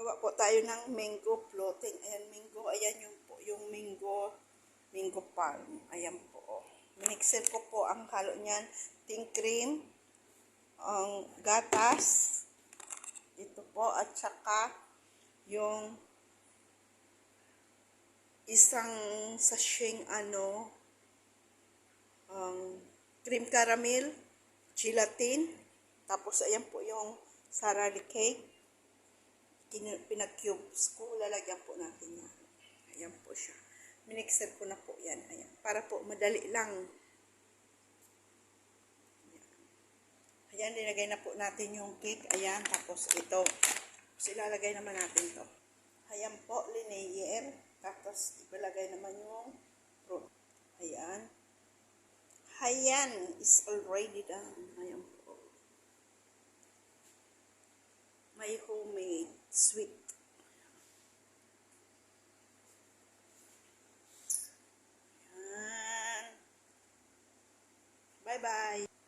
Gawa po tayo ng mango floating. Ayan, mango. Ayan yung mango palm. Ayan po. Minixer ko po ang halo niyan. Ting cream, ang gatas, ito po, at saka yung isang sacheng cream caramel, gelatin, tapos ayan po yung sarali cake. Pinag-cubes ko, lalagyan po natin yan. Ayan po siya. Minixer ko na po yan. Ayan. Para po madali lang. Ayan, nilagay na po natin yung cake. Ayan, tapos ito. Tapos ilalagay naman natin to. Ayan po, linear. Tapos ibalagay naman yung fruit. Ayan. Ayan, is already done. Ayan po. My homemade sweet. Ayan. Bye-bye.